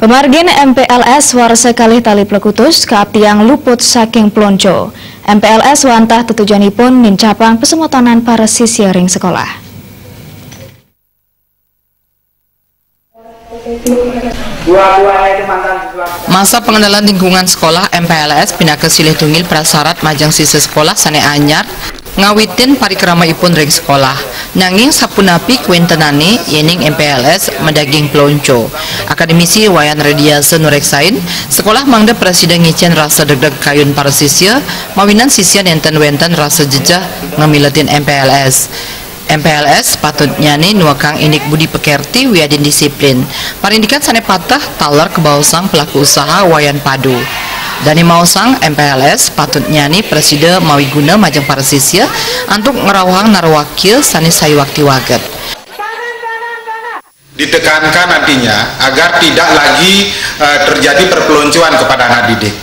Pemargin MPLS war sekali tali plekutus kaap tiang luput saking plonco. MPLS wantah tujuanipun nincapang pesemotonan para siswa ring sekolah. Masa pengenalan lingkungan sekolah MPLS pindah ke silih tungil prasyarat majang siswa sekolah sane anyar ngawitin parikrama ipun ring sekolah. Nanging sapunapi kuentenane yening MPLS medaging plonco. Akademisi Wayan Rediase nureksain sekolah mangda presiden ngicen rasa deg-deg kayun para siswa mawinan siswa nenten-wenten rasa jejah ngamiletin MPLS. MPLS patutnya nih nuakang inik budi pekerti wiadin disiplin. Parindikan sane patah talar kebausang pelaku usaha wayan padu. Dani mausang MPLS patutnya nih presiden mawi guna majang para siswa untuk ngerawang narwakil sani sayu wakti waget. Ditekankan nantinya agar tidak lagi terjadi perpeloncoan kepada anak didik.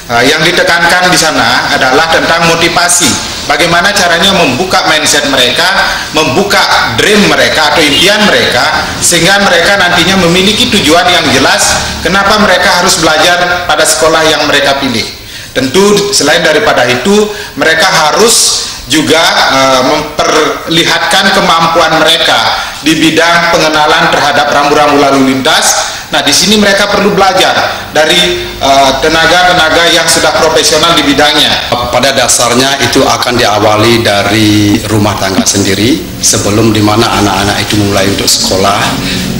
Yang ditekankan di sana adalah tentang motivasi, bagaimana caranya membuka mindset mereka, membuka dream mereka atau impian mereka, sehingga mereka nantinya memiliki tujuan yang jelas kenapa mereka harus belajar pada sekolah yang mereka pilih. Tentu selain daripada itu, mereka harus juga memperlihatkan kemampuan mereka di bidang pengenalan terhadap rambu-rambu lalu lintas. Nah, di sini mereka perlu belajar dari tenaga-tenaga yang sudah profesional di bidangnya. Pada dasarnya itu akan diawali dari rumah tangga sendiri. Sebelum dimana anak-anak itu mulai untuk sekolah,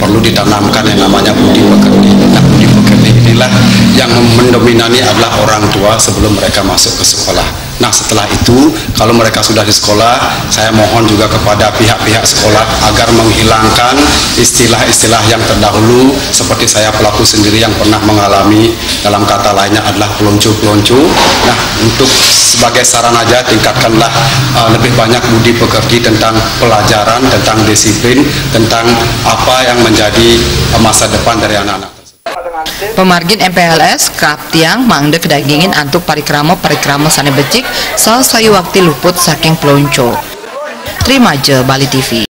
perlu ditanamkan yang namanya budi pekerti. Nah, budi pekerti inilah yang mendominasi adalah orang tua sebelum mereka masuk ke sekolah. Nah, setelah itu kalau mereka sudah di sekolah, saya mohon juga kepada pihak-pihak sekolah agar menghilangkan istilah-istilah yang terdahulu seperti saya pelaku sendiri yang pernah mengalami, dalam kata lainnya adalah pelonco-pelonco. Nah, untuk sebagai saran aja tingkatkanlah lebih banyak budi pekerti tentang pelajaran, tentang disiplin, tentang apa yang menjadi masa depan dari anak-anak. Pemargin MPLS kaap tiang mangde kedagingin antuk parikrama sane becik salah sayu waktu luput saking plonco. Terima je Bali TV.